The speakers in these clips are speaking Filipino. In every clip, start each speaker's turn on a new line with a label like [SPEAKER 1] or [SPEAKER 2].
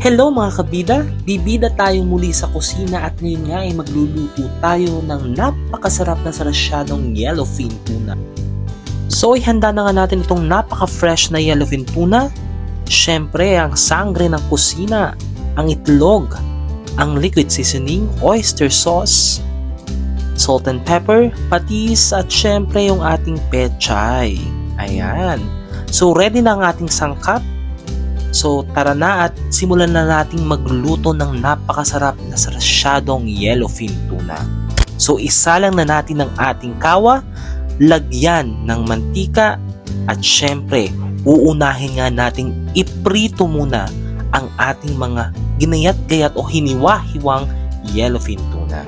[SPEAKER 1] Hello mga kabida! Bibida tayo muli sa kusina at ngayon nga ay magluluto tayo ng napakasarap na sarasyadong yellowfin tuna. So ihanda na nga natin itong napaka-fresh na yellowfin tuna. Siyempre ang sangre ng kusina, ang itlog, ang liquid seasoning, oyster sauce, salt and pepper, patis at siyempre yung ating pechay. Ayan. So ready na ang ating sangkap. So tara na at simulan na nating magluto ng napakasarap na sarasyadong yellowfin tuna. So isa lang na natin ang ating kawa, lagyan ng mantika at syempre uunahin nga nating iprito muna ang ating mga ginayat-gayat o hiniwa-hiwang yellowfin tuna.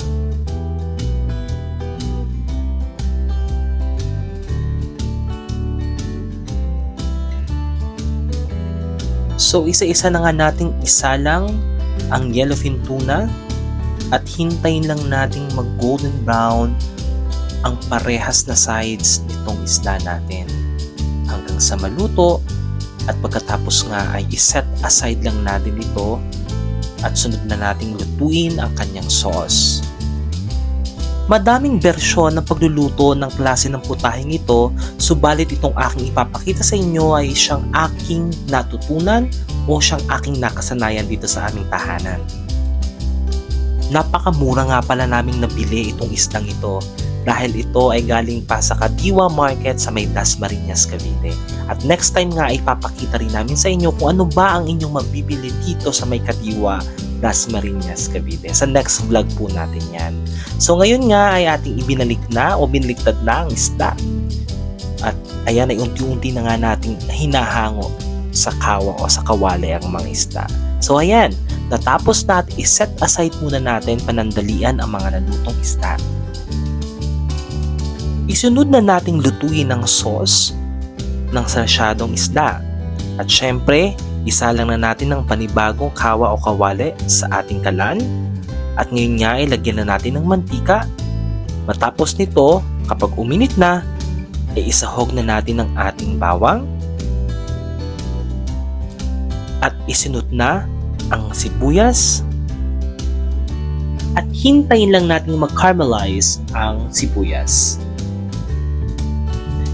[SPEAKER 1] So isa-isa na nga nating isalang ang yellowfin tuna at hintayin lang nating mag golden brown ang parehas na sides nitong isda natin hanggang sa maluto at pagkatapos nga ay iset aside lang natin ito at sunod na nating lutuin ang kanyang sauce. Madaming bersyon ng pagluluto ng klase ng putahing ito, subalit itong aking ipapakita sa inyo ay siyang aking natutunan o siyang aking nakasanayan dito sa aming tahanan. Napakamura nga pala naming nabili itong isdang ito dahil ito ay galing pa sa Kadiwa Market sa may Dasmariñas, Cavite. At next time nga ay ipapakita rin namin sa inyo kung ano ba ang inyong mabibili dito sa may Kadiwa, Dasmariñas, Cavite. Sa next vlog po natin yan. So ngayon nga ay ating ibinalik na o binaliktad na ang isda. At ayan ay unti-unti na nga nating hinahango sa kawa o sa kawali ang mga isda. So ayan, natapos na at iset aside muna natin panandalian ang mga nalutong isda. Isunod na nating lutuin ang sauce ng sarasyadong isda. At syempre, isa lang na natin ng panibagong kawa o kawali sa ating kalan. At ngayon nga ay lagyan na natin ng mantika. Matapos nito, kapag uminit na, ay isahog na natin ang ating bawang. At isinut na ang sibuyas. At hintayin lang natin mag-caramelize ang sibuyas.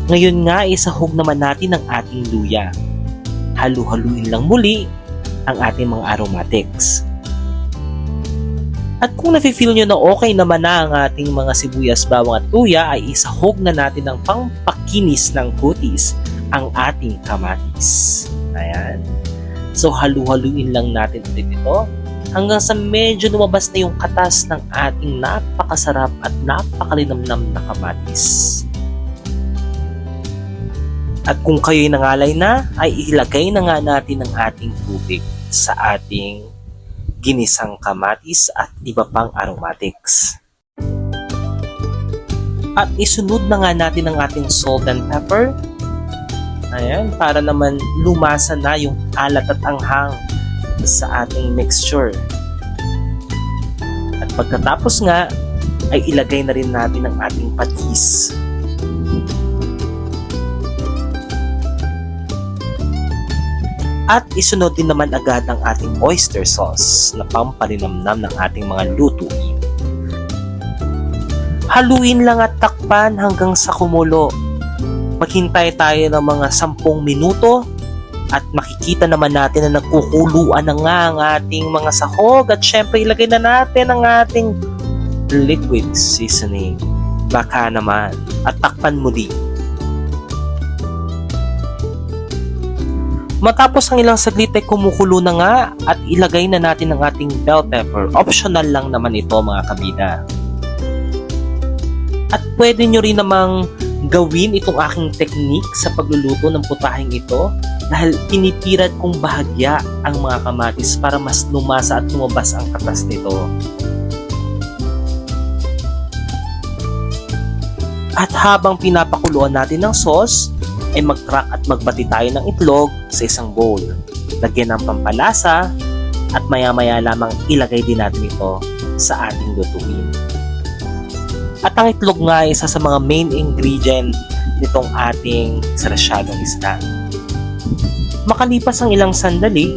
[SPEAKER 1] Ngayon nga isahog naman natin ang ating luya. Halu-haluin lang muli ang ating mga aromatics. At kung nafe-feel nyo na okay naman na ang ating mga sibuyas, bawang at luya, ay isahog na natin ang pangpakinis ng kutis, ang ating kamatis. Ayan. So halu-haluin lang natin ulit ito hanggang sa medyo lumabas na yung katas ng ating napakasarap at napakalinamnam na kamatis. At kung kayo'y nangalay na, ay ilagay na nga natin ang ating tubig sa ating ginisang kamatis at iba pang aromatics. At isunod na nga natin ang ating salt and pepper. Ayan, para naman lumasa na yung alat at anghang sa ating mixture. At pagkatapos nga, ay ilagay na rin natin ang ating patis. At isunod din naman agad ang ating oyster sauce na pampalinamnam ng ating mga lutuin. Haluin lang at takpan hanggang sa kumulo. Maghintay tayo ng mga 10 minuto at makikita naman natin na nagkukuluan na nga ang ating mga sahog at syempre ilagay na natin ang ating liquid seasoning. Baka naman at takpan muli. Matapos ang ilang saglit ay kumukulo na nga at ilagay na natin ang ating bell pepper. Optional lang naman ito mga kabida. At pwede nyo rin namang gawin itong aking technique sa pagluluto ng putahing ito dahil pinipirad kong bahagya ang mga kamatis para mas lumasa at lumabas ang katas nito. At habang pinapakuluan natin ng sauce, ay mag-crack at magbati tayo ng itlog sa isang bowl. Lagyan ng pampalasa at maya-maya lamang ilagay din natin ito sa ating lutuin. At ang itlog nga ay isa sa mga main ingredient nitong ating sarasyadong isda. Makalipas ang ilang sandali,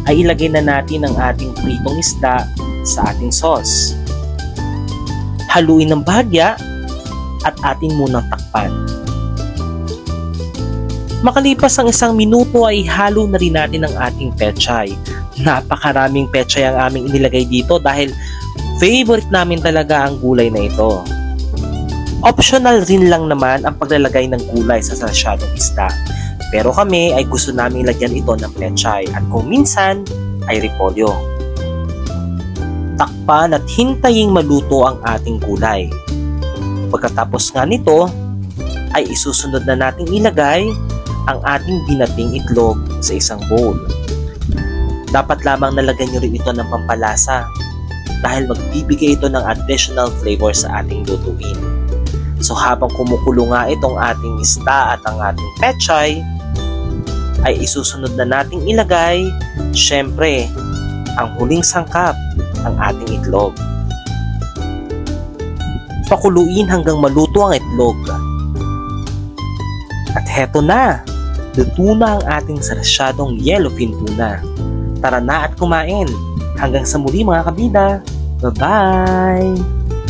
[SPEAKER 1] ay ilagay na natin ang ating pritong isda sa ating sauce. Haluin ng bahagya at atin munang takpan. Makalipas ang 1 minuto ay halo na rin natin ang ating pechay. Napakaraming pechay ang aming inilagay dito dahil favorite namin talaga ang gulay na ito. Optional rin lang naman ang paglalagay ng gulay sa sarsyadong isda. Pero kami ay gusto namin lagyan ito ng pechay at kung minsan ay repolyo. Takpan at hintaying maluto ang ating gulay. Pagkatapos nga nito ay isusunod na nating ilagay ang ating binating itlog sa isang bowl. Dapat lamang nalagyan nyo rin ito ng pampalasa dahil magbibigay ito ng additional flavor sa ating lutuin. So habang kumukulo nga itong ating isda at ang ating pechay, ay isusunod na nating ilagay, syempre, ang huling sangkap, ang ating itlog. Pakuluin hanggang maluto ang itlog. At heto na, luto na ang ating sarsyadong yellowfin tuna. Tara na at kumain. Hanggang sa muli mga kabida. Bye-bye!